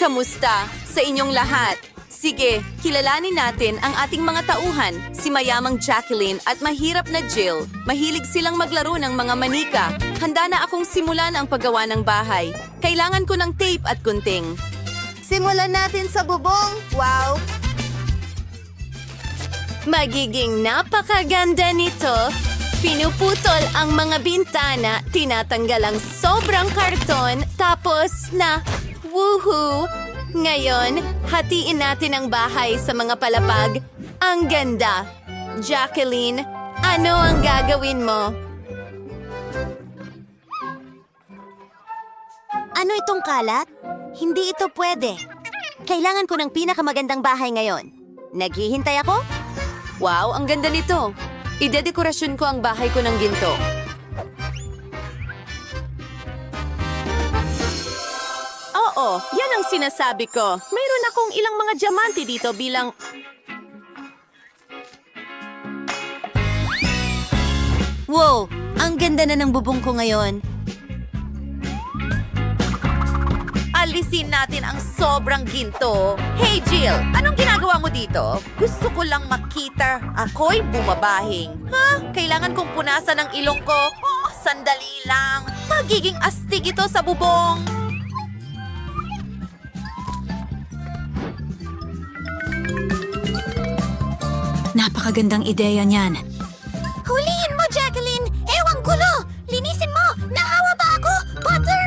Kamusta sa inyong lahat? Sige, kilalanin natin ang ating mga tauhan, si mayamang Jacqueline at mahirap na Jill. Mahilig silang maglaro ng mga manika. Handa na akong simulan ang paggawa ng bahay. Kailangan ko ng tape at gunting. Simulan natin sa bubong. Wow! Magiging napakaganda nito. Pinuputol ang mga bintana, tinatanggal ang sobrang karton, tapos na, woohoo! Ngayon, hatiin natin ang bahay sa mga palapag. Ang ganda! Jacqueline, ano ang gagawin mo? Ano itong kalat? Hindi ito pwede. Kailangan ko ng pinakamagandang bahay ngayon. Naghihintay ako? Wow, ang ganda nito! Idedekorasyon ko ang bahay ko ng ginto. Oo, yan ang sinasabi ko. Mayroon akong ilang mga diamante dito bilang... Wow! Ang ganda na ng bubong ko ngayon. Alisin natin ang sobrang ginto. Hey Jill, anong ginagawa mo dito? Gusto ko lang makita. Ako'y bumabahing. Ha? Kailangan kong punasan ang ilong ko. Oh, sandali lang. Magiging astig ito sa bubong. Napakagandang ideya niyan. Huliin mo, Jacqueline! Ewang gulo! Linisin mo! Nahawa ba ako? Butter!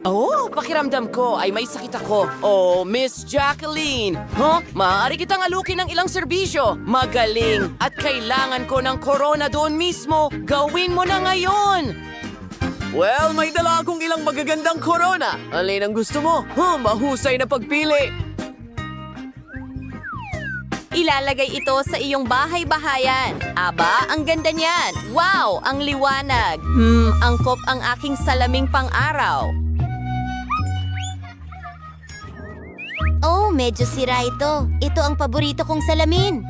Oh, pakiramdam ko ay may sakit ako. Oh, Miss Jacqueline! Huh? Maaari kitang alukin ng ilang serbisyo. Magaling! At kailangan ko ng corona doon mismo. Gawin mo na ngayon! Well, may dala akong ilang magagandang corona. Alin ang gusto mo? Mahusay na pagpili. Ilalagay ito sa iyong bahay-bahayan. Aba, ang ganda niyan. Wow, ang liwanag. Angkop ang aking salaming pang-araw. Oh, medyo sira ito. Ito ang paborito kong salamin.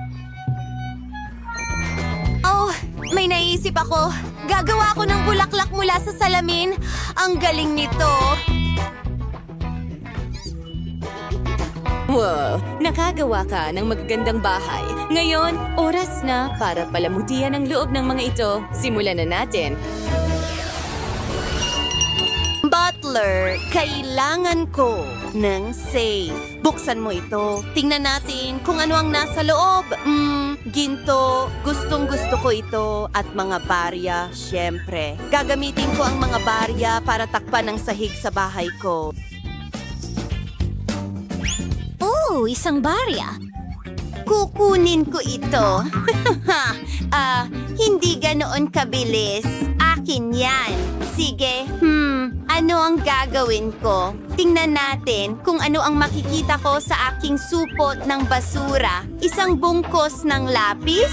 Oh, may naisip ako. Gagawa ako ng bulaklak mula sa salamin. Ang galing nito. Wow, nakagawa ka ng magagandang bahay. Ngayon, oras na para palamutian ang loob ng mga ito. Simulan na natin. Butler, kailangan ko ng safe. Buksan mo ito. Tingnan natin kung ano ang nasa loob. Ginto. Gustong-gusto ko ito. At mga barya, syempre. Gagamitin ko ang mga barya para takpan ang sahig sa bahay ko. Oh, isang barya. Kukunin ko ito. Hindi ganoon kabilis. Akin yan. Sige, ano ang gagawin ko? Tingnan natin kung ano ang makikita ko sa aking supot ng basura. Isang bungkos ng lapis?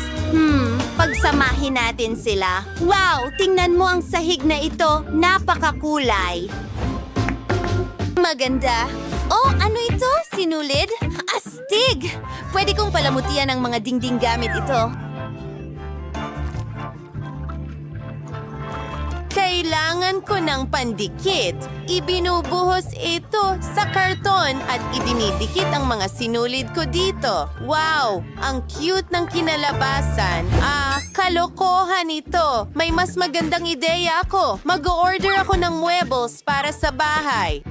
Pagsamahin natin sila. Wow, tingnan mo ang sahig na ito. Napakakulay. Maganda. Oh, ano ito? Sinulid? Astig! Pwede kong palamutian ang mga dingding gamit ito. Kailangan ko ng pandikit. Ibinubuhos ito sa karton at idinidikit ang mga sinulid ko dito. Wow! Ang cute ng kinalabasan. Kalokohan ito. May mas magandang ideya ako. Mag-order ako ng muebles para sa bahay.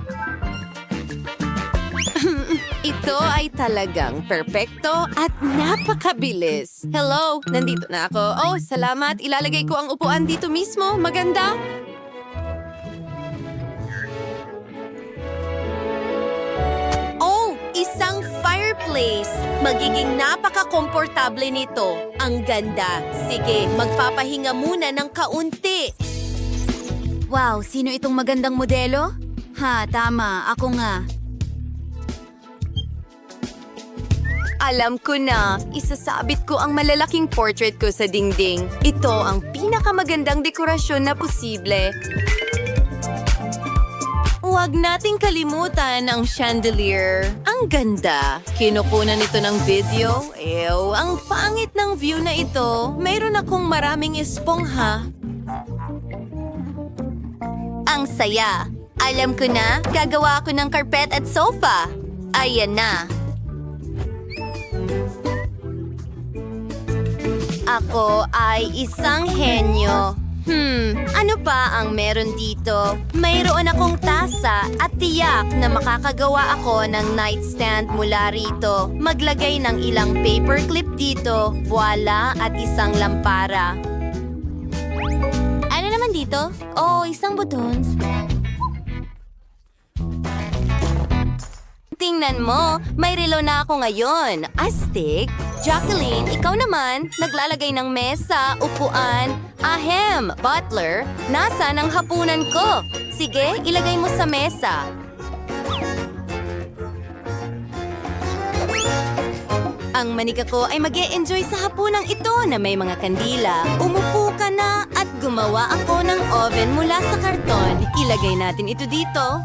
Ito ay talagang perpekto at napakabilis. Hello, nandito na ako. Oh, salamat. Ilalagay ko ang upuan dito mismo. Maganda. Oh, isang fireplace. Magiging napaka-komportable nito. Ang ganda. Sige, magpapahinga muna ng kaunti. Wow, sino itong magandang modelo? Ha, tama. Ako nga. Alam ko na, isasabit ko ang malalaking portrait ko sa dingding. Ito ang pinakamagandang dekorasyon na posible. Huwag nating kalimutan ang chandelier. Ang ganda. Kinukunan ito ng video. Ew, ang pangit ng view na ito. Mayroon akong maraming espongha. Ang saya. Alam ko na, gagawa ako ng carpet at sofa. Ayan na. Ako ay isang henyo. Ano pa ang meron dito? Mayroon akong tasa at tiyak na makakagawa ako ng nightstand mula rito. Maglagay ng ilang paperclip dito, voila, at isang lampara. Ano naman dito? Oh, isang buttons. Tingnan mo, may relo na ako ngayon. Astig. Jacqueline, ikaw naman, naglalagay ng mesa, upuan. Ahem, butler, nasa ng hapunan ko? Sige, ilagay mo sa mesa. Ang manika ko ay mag-e-enjoy sa hapunang ito na may mga kandila. Umupo ka na at gumawa ako ng oven mula sa karton. Ilagay natin ito dito.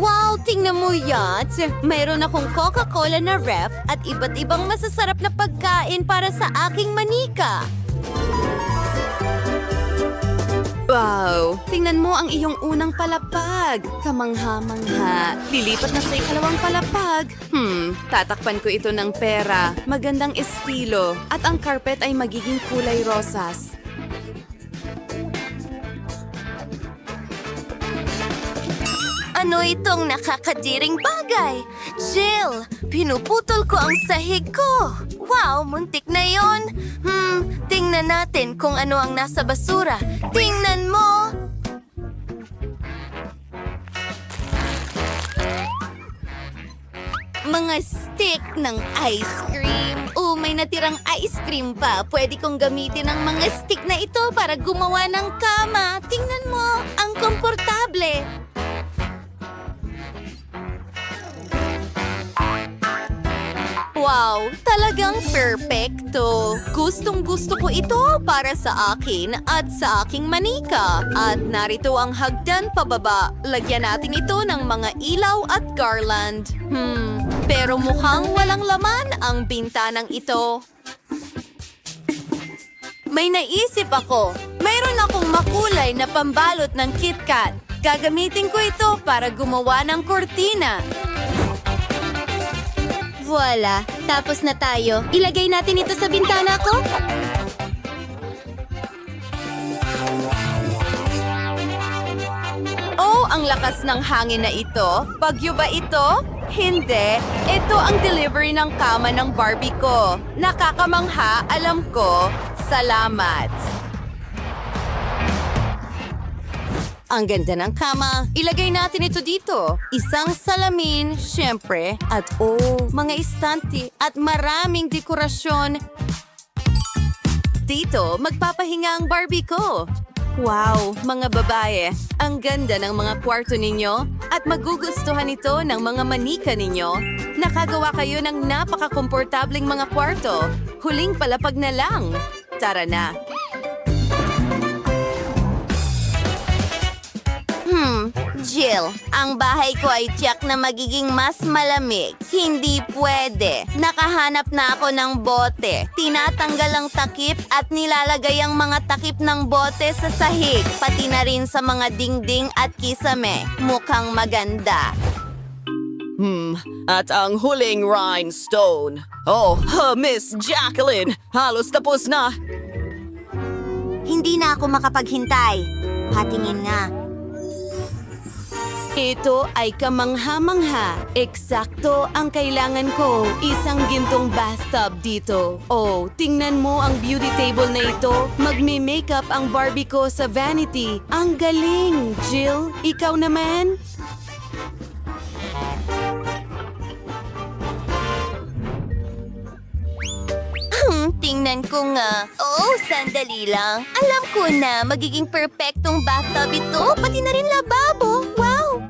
Wow, tingnan mo yan! Mayroon akong Coca-Cola na ref at iba't ibang masasarap na pagkain para sa aking manika. Wow! Tingnan mo ang iyong unang palapag. Kamangha-mangha. Lilipat na sa ikalawang palapag. Tatakpan ko ito ng pera. Magandang estilo. At ang carpet ay magiging kulay rosas. Ano itong nakakadiring bagay? Jill, pinuputol ko ang sahig ko. Wow, muntik na yon. Tingnan natin kung ano ang nasa basura. Tingnan mo! Mga stick ng ice cream. May natirang ice cream pa. Pwede kong gamitin ang mga stick na ito para gumawa ng kama. Tingnan mo, ang komportable. Wow, talagang perfecto. Gustong-gusto ko ito para sa akin at sa aking manika. At narito ang hagdan pababa. Lagyan natin ito ng mga ilaw at garland. Pero mukhang walang laman ang bintanang ito. May naisip ako. Mayroon akong makulay na pambalot ng KitKat. Gagamitin ko ito para gumawa ng kortina. Voila! Tapos na tayo. Ilagay natin ito sa bintana ko. Oh, ang lakas ng hangin na ito. Bagyo ba ito? Hindi. Ito ang delivery ng kama ng Barbie ko. Nakakamangha, alam ko. Salamat. Ang ganda ng kama. Ilagay natin ito dito. Isang salamin, syempre. At mga istante at maraming dekorasyon. Dito, magpapahinga ang Barbie ko. Wow, mga babae. Ang ganda ng mga kwarto ninyo at magugustuhan ito ng mga manika ninyo. Nakagawa kayo ng napaka-komportableng mga kwarto. Huling palapag na lang. Tara na. Jill, ang bahay ko ay tiyak na magiging mas malamig. Hindi pwede. Nakahanap na ako ng bote. Tinatanggal ang takip at nilalagay ang mga takip ng bote sa sahig, pati na rin sa mga dingding at kisame. Mukhang maganda. At ang huling rhinestone. Miss Jacqueline, halos tapos na. Hindi na ako makapaghintay. Patingin nga. Ito ay kamangha-mangha. Eksakto ang kailangan ko. Isang gintong bathtub dito. Tingnan mo ang beauty table na ito. Magme-makeup ang Barbie ko sa vanity. Ang galing, Jill. Ikaw naman? Tingnan ko nga. Sandali lang. Alam ko na magiging perfectong bathtub ito. Pati na rin lababo. Wow!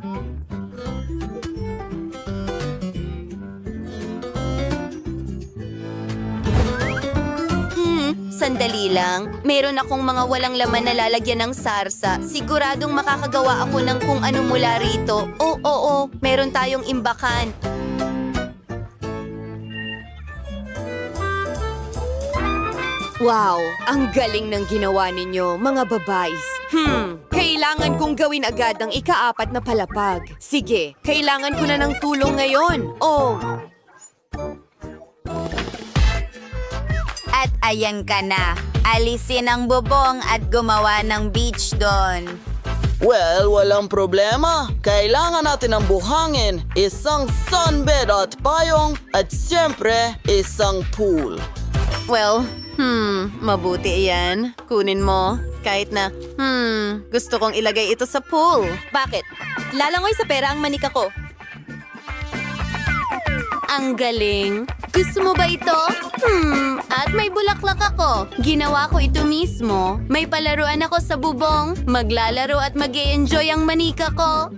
Sandali lang. Meron akong mga walang laman na lalagyan ng sarsa. Siguradong makakagawa ako ng kung ano mula rito. Oo. Meron tayong imbakan. Wow, ang galing ng ginawa ninyo, mga babays. Kailangan kong gawin agad ang ika-4 na palapag. Sige, kailangan ko na ng tulong ngayon. Oh. At ayan ka na. Alisin ang bubong at gumawa ng beach doon. Well, walang problema. Kailangan natin ng buhangin, isang sunbed at payong, at siyempre, isang pool. Well, mabuti yan. Kunin mo. Kahit na, gusto kong ilagay ito sa pool. Bakit? Lalangoy sa pera ang manika ko. Ang galing. Gusto mo ba ito? At may bulaklak ako. Ginawa ko ito mismo. May palaruan ako sa bubong. Maglalaro at mag-e-enjoy ang manika ko.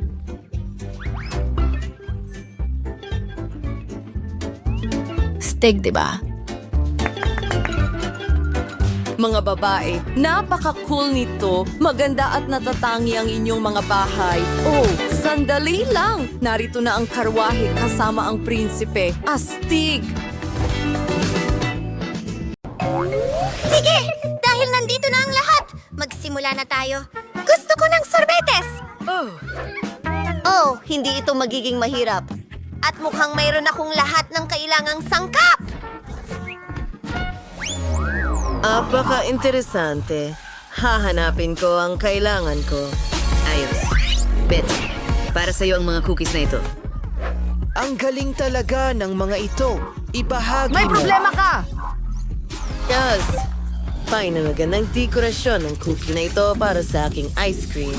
Steak, diba? Mga babae, napaka-cool nito. Maganda at natatangi ang inyong mga bahay. Oh, sandali lang. Narito na ang karwahe kasama ang prinsipe. Astig! Sige! Dahil nandito na ang lahat, magsimula na tayo. Gusto ko ng sorbetes! Oh, hindi ito magiging mahirap. At mukhang mayroon akong lahat ng kailangang sangkap! Apaka-interesante. Hahanapin ko ang kailangan ko. Ayos. Betty, para sa'yo ang mga cookies na ito. Ang galing talaga ng mga ito. Ibahagi May mo. problema ka! Yes. Fine na magandang dekorasyon ng cookie na ito para sa aking ice cream.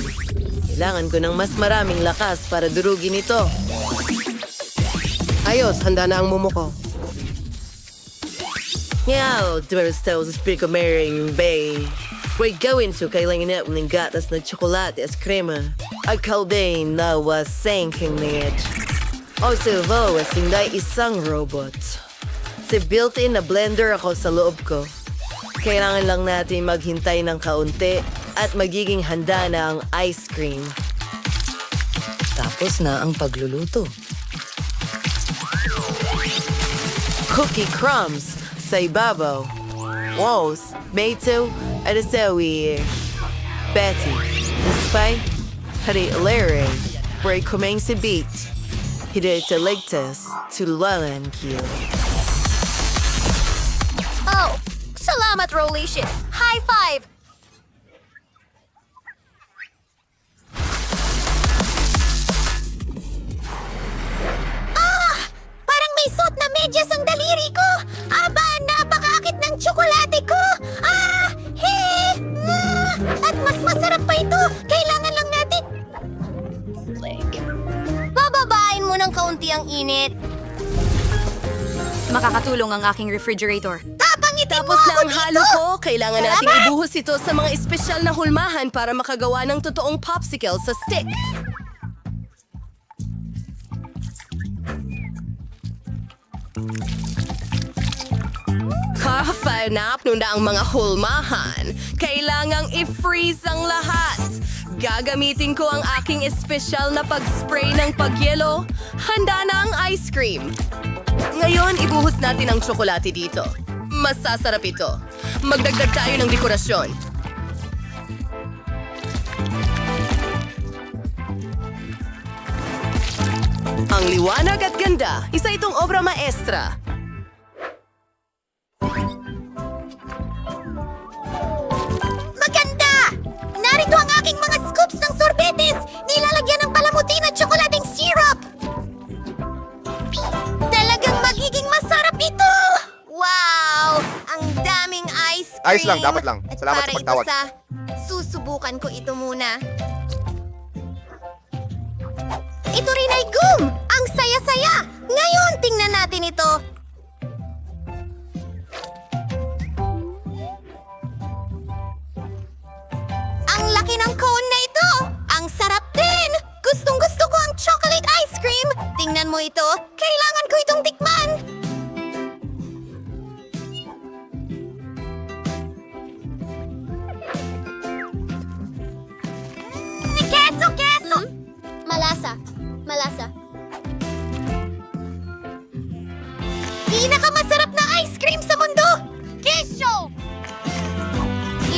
Kailangan ko ng mas maraming lakas para durugin ito. Ayos, handa na ang momo ko. Ngaw, Dwerstos Pico Maring Bay. We're going to kailangan na ng gatas na tsokolate at krema. At kaldain na was sinking nit. Also, was hindi isang robot. Si built-in na blender ako sa loob ko. Kailangan lang natin maghintay ng kaunti at magiging handa na ang ice cream. Tapos na ang pagluluto. Cookie crumbs sa ibabaw. Wows, Beto, at asawi. Betty, despite hari alere, where kumeng si beat, hindi taligtas tulalan kiyo. Oh, salamat, Rolation! High five! Parang may suot na medyas ang daliri ko! Aba, napakaakit ng tsokolate ko! At mas masarap pa ito! Kailangan lang natin... Bababain mo ng kaunti ang init. Makakatulong ang aking refrigerator. Tapangitin mo Tapos na ako ang dito! halo ko, kailangan nating Salamat! ibuhos ito sa mga espesyal na hulmahan para makagawa ng totoong popsicle sa stick. Kafanap nun na ang mga hulmahan. Kailangang i-freeze ang lahat. Gagamitin ko ang aking espesyal na pag-spray ng pagyelo. Handa na ang ice cream. Ngayon, ibuhos natin ang tsokolate dito. Masasarap ito. Magdagdag tayo ng dekorasyon. Ang liwanag at ganda, isa itong obra maestra. Maganda! Narito ang aking mga scoops ng sorbetes! Nilalagyan ng palamuti na tsokolating syrup! Talagang magiging masarap ito! Wow! Ang daming ice cream! Ayos lang, dapat lang. At Salamat para sa pagtawag. ito sa... Susubukan ko ito muna. Ito rin ay gum! Ang saya-saya! Ngayon, tingnan natin ito. Ang laki ng cone na ito! Ang sarap din! Gustong-gusto ko ang chocolate ice cream! Tingnan mo ito! Kailangan ko itong tikman! Keso! Keso! Malasa. Malasa. Pinakamasarap na ice cream sa mundo! Kesyo!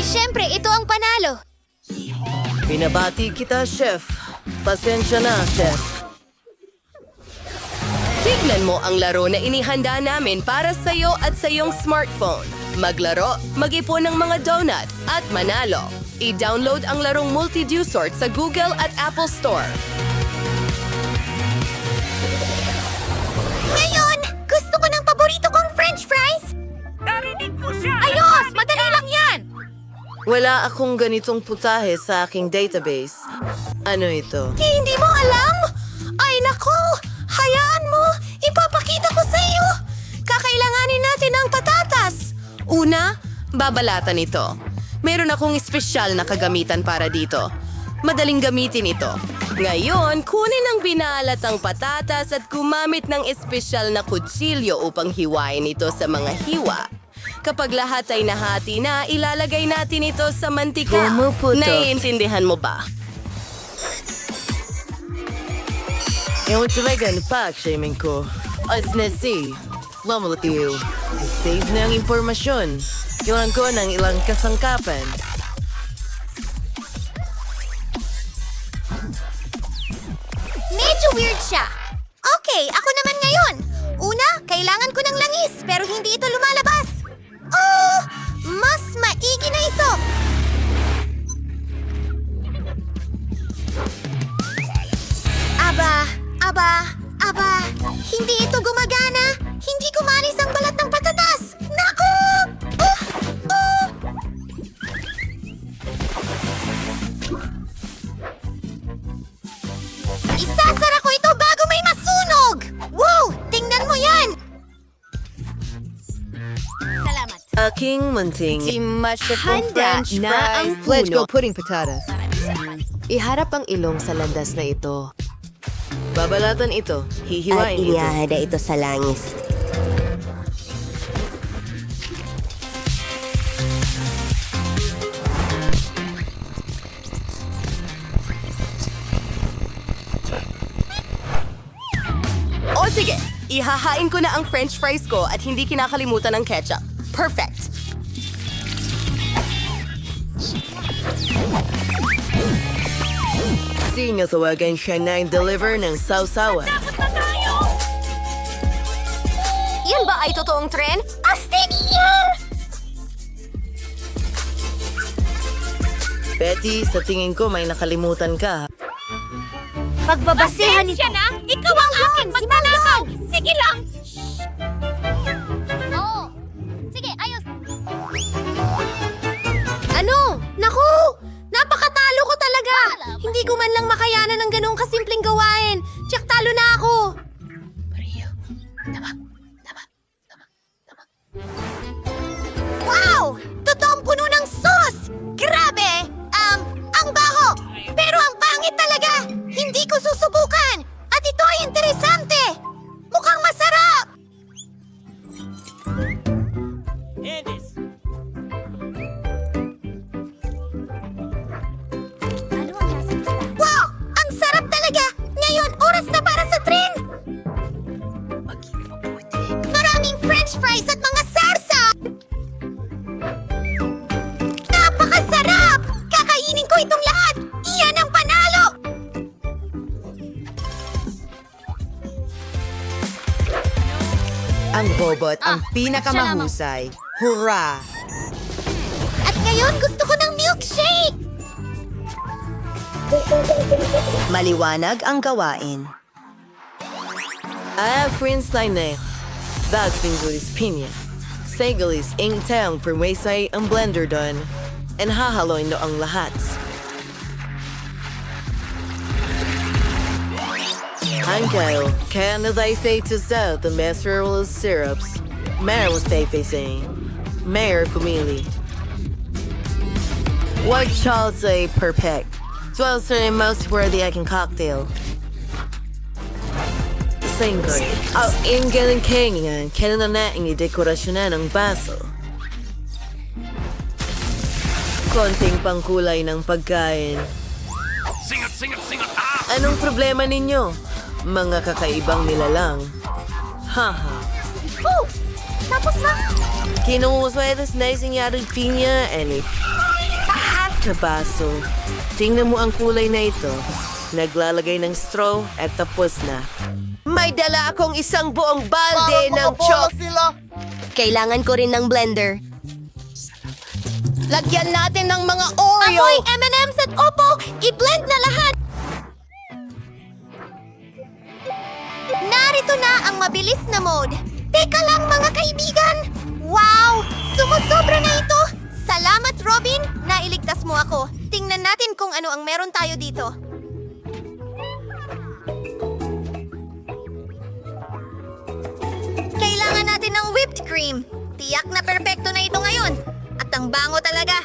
Siyempre, ito ang panalo. Binabati kita, Chef. Pasensya na, Chef. Tignan mo ang laro na inihanda namin para sa'yo at sa iyong smartphone. Maglaro, mag-ipon ng mga donut, at manalo. I-download ang larong Multi-Dew Sort sa Google at Apple Store. Ngayon, gusto ko ng paborito kong french fries. Ayos! Madali lang yan! Wala akong ganitong putahe sa aking database. Ano ito? Hindi mo alam? Ay nako! Hayaan mo! Ipapakita ko sa iyo! Kakailanganin natin ang patatas! Una, babalatan ito. Meron akong espesyal na kagamitan para dito. Madaling gamitin ito. Ngayon, kunin ang binalat ang patatas at gumamit ng espesyal na kutsilyo upang hiwain ito sa mga hiwa. Kapag lahat ay nahati na, ilalagay natin ito sa mantika. Pumuputok. Naiintindihan mo ba? Yung talagang pag-shaming ko. As nasi, lamulatiw. Save na ang impormasyon. Kailangan ko ng ilang kasangkapan. Medyo weird siya. Okay, ako naman ngayon. Una, kailangan ko ng langis pero hindi ito lumalabas. Oh, mas maigi na ito. Aba, hindi ito gumagana. Hindi kumalis ang balat ng patatas. Naku! Isasara ko ito bago may masunog! Wow! Tingnan mo yan! Salamat. Aking munting. Handa na ang Let's go puno. pudding patatas. Iharap ang ilong sa landas na ito. Babalatan ito. Hihiwain ito. ito sa langis. O sige, ihahain ko na ang french fries ko at hindi kinakalimutan ng ketchup. Perfect! Sino tawagan siya na deliver ng sausawa? Yan ba ay totoong tren? Astig yan! Betty, sa tingin ko may nakalimutan ka. Pagbabasehan ito. Na? Ikaw ang aking magmanakaw! Sige lang! Oo. Sige, ayos. Ano? Naku! Napakatalo ko talaga! Hindi ko man lang makayanan ng ganong kasimpleng gawain. Tiyak talo na ako! Wow! Totoong puno ng sauce! Grabe! Ang baho! Pero ang pangit talaga! Hindi ko susubukan! At ito ay interesante! Mukhang masarap! Wow! Ang sarap talaga! Ngayon, oras na para sa tren! Maraming french fries at mga sarsa! Napakasarap! Kakainin ko itong lahat! Iyan ang panalo! Ang robot ang pinakamahusay. Hurra! At ngayon, gusto ko ng milkshake! Maliwanag ang gawain. Friends na That's Pingulis Pinya. Segalis ing taong permesay ang blender doon. And hahaloy no ang lahat. Hangkail, Canada to south the master syrups. Mayor was facing. Mayor Kumili. What shall say perfect? 12 the most worthy I can cocktail. Single. Ingaling kangan, kailan na nating i-dekorasyonan ang baso. Konting pangkulay ng pagkain. Anong problema ninyo? Mga kakaibang nilalang. Haha. Oh! Tapos na! Kinuuswetas na isingyari pinya and na baso. Tingnan mo ang kulay na ito. Naglalagay ng straw at tapos na. May dala akong isang buong balde ng chok. Kailangan ko rin ng blender. Lagyan natin ng mga Oreo. Amoy M&M's at Opo! I-blend na lahat! Narito na ang mabilis na mode. Teka lang mga kaibigan! Wow! Sumusobra na ito! Salamat, Robin! Nailigtas mo ako. Tingnan natin kung ano ang meron tayo dito. Kailangan natin ng whipped cream. Tiyak na perpekto na ito ngayon. At ang bango talaga.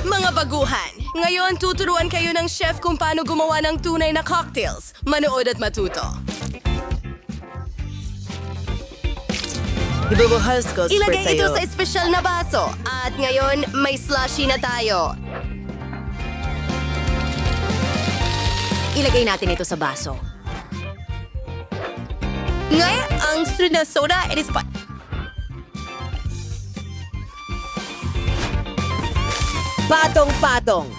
Mga baguhan, ngayon tuturuan kayo ng chef kung paano gumawa ng tunay na cocktails. Manood at matuto. Ibubuhos ko Ilagay ito sa'yo. sa espesyal na baso. At ngayon, may slushy na tayo. Ilagay natin ito sa baso. Ngayon, ang sunod na soda, it is fun. Patong-patong.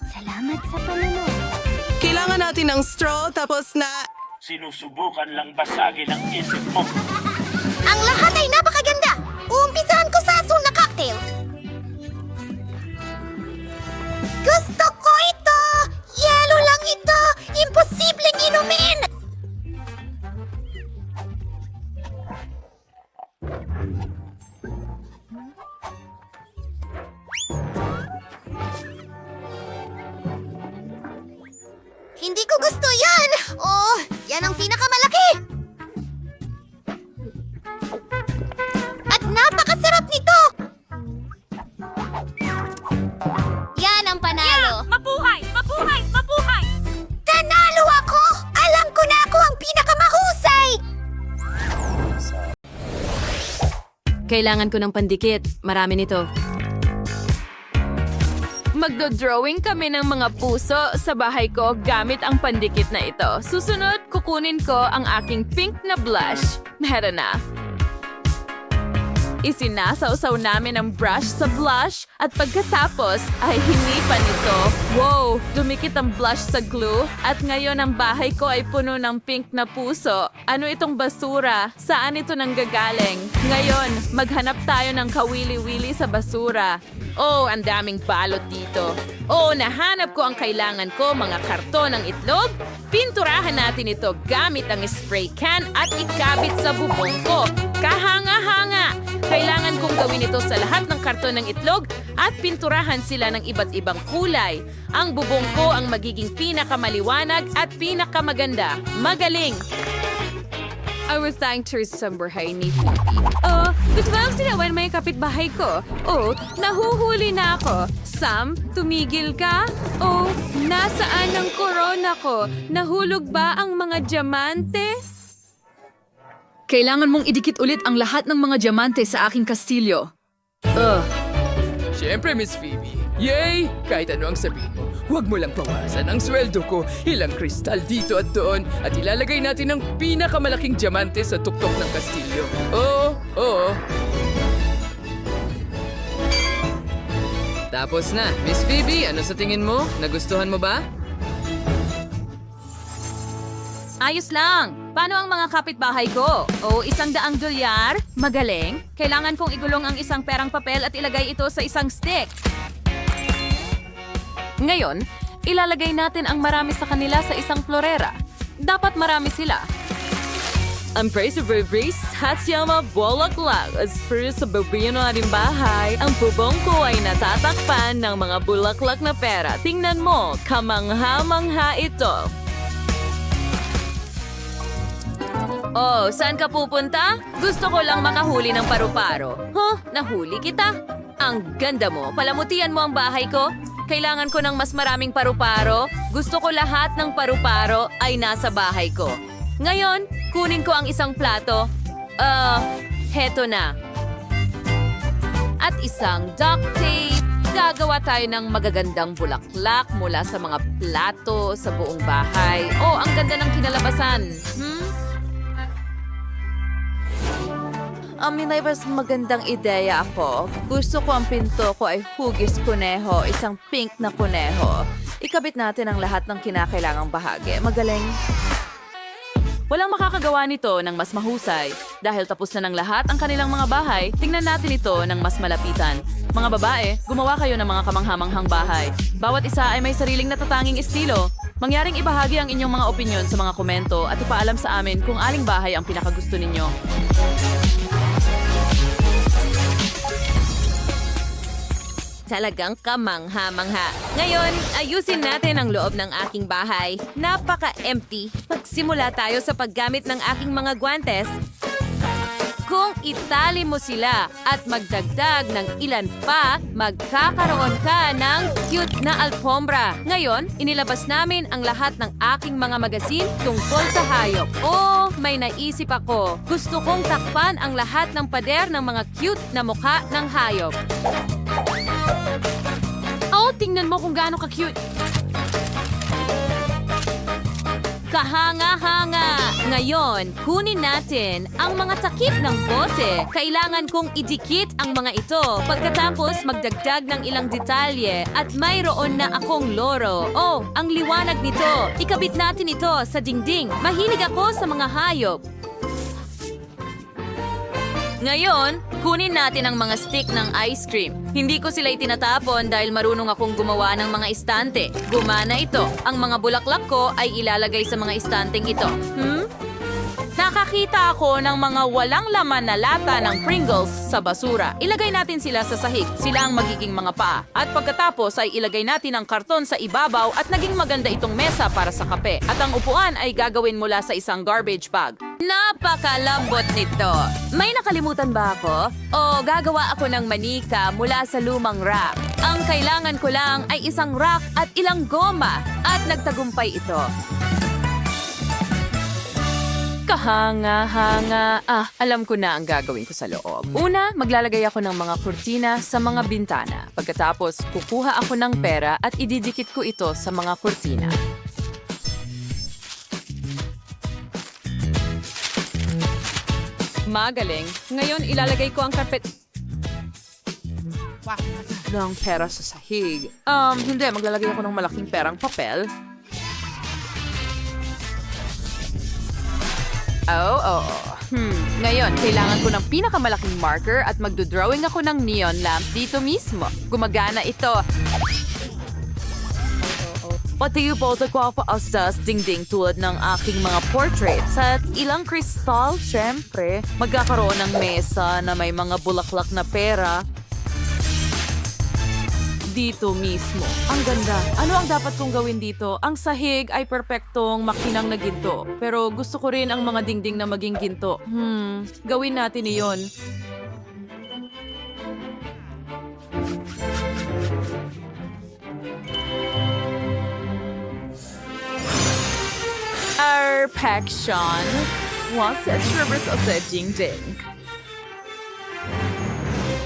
Salamat sa panonood. Kailangan natin ng straw, tapos na... Sinusubukan lang basagin ang isip mo. Ang lahat ay napakaganda! Uumpisahan ko sa asul na cocktail. Gusto ko ito! Yelo lang ito! Imposibleng inumin! Hindi ko gusto yan! Oh, yan ang pinakamalaki! At napakasarap nito! Yan ang panalo. Mabuhay! Mabuhay! Mabuhay! Nanalo ako! Alam ko na ako ang pinakamahusay! Kailangan ko ng pandikit. Marami nito. Magdo-drawing kami ng mga puso sa bahay ko gamit ang pandikit na ito. Susunod, kukunin ko ang aking pink na blush. Meron na. Isinasawsaw namin ang brush sa blush at pagkatapos ay hinipan ito. Wow! Dumikit ang blush sa glue at ngayon ang bahay ko ay puno ng pink na puso. Ano itong basura? Saan ito nanggagaling? Ngayon, maghanap tayo ng kawili-wili sa basura. Oh, ang daming balot dito. Oh, nahanap ko ang kailangan ko, mga karton ng itlog. Pinturahan natin ito gamit ang spray can at ikabit sa bubong ko. Kahanga-hanga! Kailangan kong gawin ito sa lahat ng karton ng itlog at pinturahan sila ng iba't ibang kulay. Ang bubong ko ang magiging pinakamaliwanag at pinakamaganda. Magaling! I was trying to samburhay ni Fifi. Oh, gusto ba ang sinawan may kapitbahay ko? Oh, nahuhuli na ako. Sam, tumigil ka? Oh, nasaan ang corona ko? Nahulog ba ang mga diamante? Kailangan mong idikit ulit ang lahat ng mga diamante sa aking kastilyo. Siyempre, Miss Phoebe. Yay! Kahit ano ang sabihin mo, huwag mo lang bawasan ang sweldo ko. Ilang kristal dito at doon. At ilalagay natin ang pinakamalaking diamante sa tuktok ng kastilyo. Oo. Tapos na. Miss Phoebe, ano sa tingin mo? Nagustuhan mo ba? Ayos lang. Paano ang mga kapitbahay ko? O, $100 dolyar? Magaling. Kailangan kong igulong ang isang perang papel at ilagay ito sa isang stick. Ngayon, ilalagay natin ang marami sa kanila sa isang florera. Dapat marami sila. Ang praise of Brace, Hatsiyama, Bulaklak, as first sa babiyan ng ating bahay, ang bubong ko ay natatakpan ng mga bulaklak na pera. Tingnan mo, kamangha-mangha ito. Oh, saan ka pupunta? Gusto ko lang makahuli ng paru-paro. Huh? Nahuli kita? Ang ganda mo. Palamutian mo ang bahay ko. Kailangan ko ng mas maraming paru-paro. Gusto ko lahat ng paru-paro ay nasa bahay ko. Ngayon, kunin ko ang isang plato. Heto na. At isang duct tape. Gagawa tayo ng magagandang bulaklak mula sa mga plato sa buong bahay. Oh, ang ganda ng kinalabasan. May mas magandang ideya ako. Gusto ko ang pinto ko ay hugis kuneho, isang pink na kuneho. Ikabit natin ang lahat ng kinakailangang bahagi. Magaling. Walang makakagawa nito ng mas mahusay. Dahil tapos na ng lahat ang kanilang mga bahay, tingnan natin ito ng mas malapitan. Mga babae, gumawa kayo ng mga kamanghamanghang bahay. Bawat isa ay may sariling natatanging estilo. Mangyaring ibahagi ang inyong mga opinyon sa mga komento at ipaalam sa amin kung aling bahay ang pinakagusto ninyo. Talagang kamangha-mangha. Ngayon, ayusin natin ang loob ng aking bahay. Napaka-empty. Magsimula tayo sa paggamit ng aking mga guantes. Kung itali mo sila at magdagdag ng ilan pa, magkakaroon ka ng cute na alfombra. Ngayon, inilabas namin ang lahat ng aking mga magasin tungkol sa hayop. Oh, may naisip ako. Gusto kong takpan ang lahat ng pader ng mga cute na mukha ng hayop. Oh, tingnan mo kung gaano ka-cute. Kahanga-hanga! Ngayon, kunin natin ang mga takip ng bote. Kailangan kong idikit ang mga ito pagkatapos magdagdag ng ilang detalye at mayroon na akong loro. Oh, ang liwanag nito. Ikabit natin ito sa dingding. Mahilig ako sa mga hayop. Ngayon, kunin natin ang mga stick ng ice cream. Hindi ko sila itinatapon dahil marunong akong gumawa ng mga istante. Gumana ito. Ang mga bulaklak ko ay ilalagay sa mga istanteng ito. Nakakita ako ng mga walang laman na lata ng Pringles sa basura. Ilagay natin sila sa sahig. Sila ang magiging mga paa. At pagkatapos ay ilagay natin ang karton sa ibabaw at naging maganda itong mesa para sa kape. At ang upuan ay gagawin mula sa isang garbage bag. Napakalambot nito. May nakalimutan ba ako? O gagawa ako ng manika mula sa lumang rack. Ang kailangan ko lang ay isang rack at ilang goma. At nagtagumpay ito. Kahanga-hanga. Alam ko na ang gagawin ko sa loob. Una, maglalagay ako ng mga kurtina sa mga bintana. Pagkatapos, kukuha ako ng pera at ididikit ko ito sa mga kurtina. Magaling. Ngayon, ilalagay ko ang carpet ng pera sa sahig. Hindi. Maglalagay ako ng malaking perang papel. Ngayon, kailangan ko ng pinakamalaking marker at magdodrawing ako ng neon lamp dito mismo. Gumagana ito. Pati po ito ko pa astas dingding tulad ng aking mga portraits at ilang kristal, syempre. Magkakaroon ng mesa na may mga bulaklak na pera. Dito mismo. Ang ganda. Ano ang dapat kong gawin dito? Ang sahig ay perpektong makinang na ginto. Pero gusto ko rin ang mga dingding na maging ginto. Gawin natin iyon. Perfection. Once at reverse sa dingding.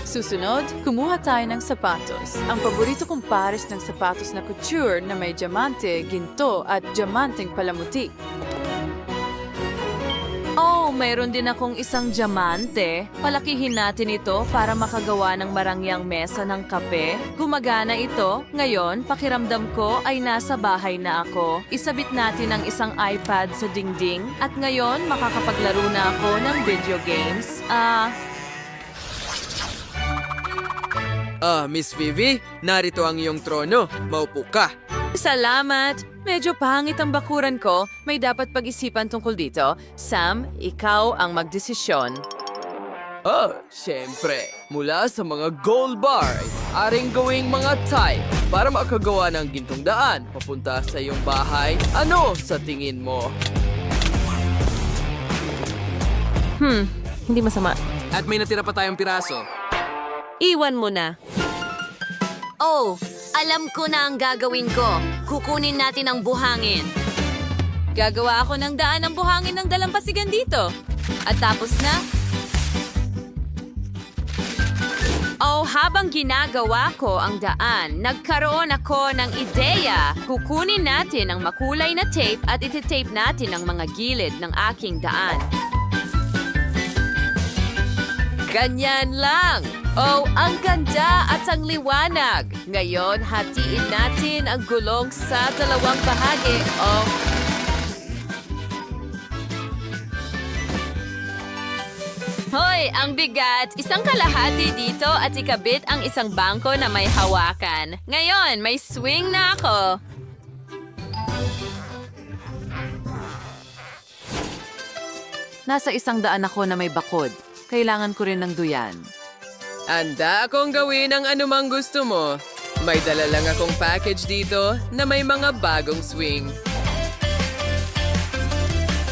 Susunod, kumuha tayo ng sapatos. Ang paborito kong pares ng sapatos na couture na may diamante, ginto at diamanteng palamuti. Oh, mayroon din akong isang diamante. Palakihin natin ito para makagawa ng marangyang mesa ng kape. Gumagana ito. Ngayon, pakiramdam ko ay nasa bahay na ako. Isabit natin ang isang iPad sa dingding. At ngayon, makakapaglaro na ako ng video games. Miss Vivi, narito ang iyong trono. Maupo ka. Salamat! Medyo pangit ang bakuran ko. May dapat pag-isipan tungkol dito. Sam, ikaw ang magdesisyon. Siyempre. Mula sa mga gold bar, aring gawing mga type para makagawa ng gintong daan papunta sa iyong bahay. Ano sa tingin mo? Hindi masama. At may natira pa tayong piraso. Iwan mo na. Oh, alam ko na ang gagawin ko. Kukunin natin ang buhangin. Gagawa ako ng daan ng buhangin ng dalampasigan dito. At tapos na. Oh, habang ginagawa ko ang daan, nagkaroon ako ng ideya. Kukunin natin ang makulay na tape at ititape natin ang mga gilid ng aking daan. Ganyan lang. Oh, ang ganda at ang liwanag. Ngayon, hatiin natin ang gulong sa dalawang bahagi. Oh, hoy, ang bigat. Isang kalahati dito at ikabit ang isang bangko na may hawakan. Ngayon, may swing na ako. Nasa 100 ako na may bakod. Kailangan ko rin ng duyan. Handa akong gawin ang anumang gusto mo. May dala lang akong package dito na may mga bagong swing.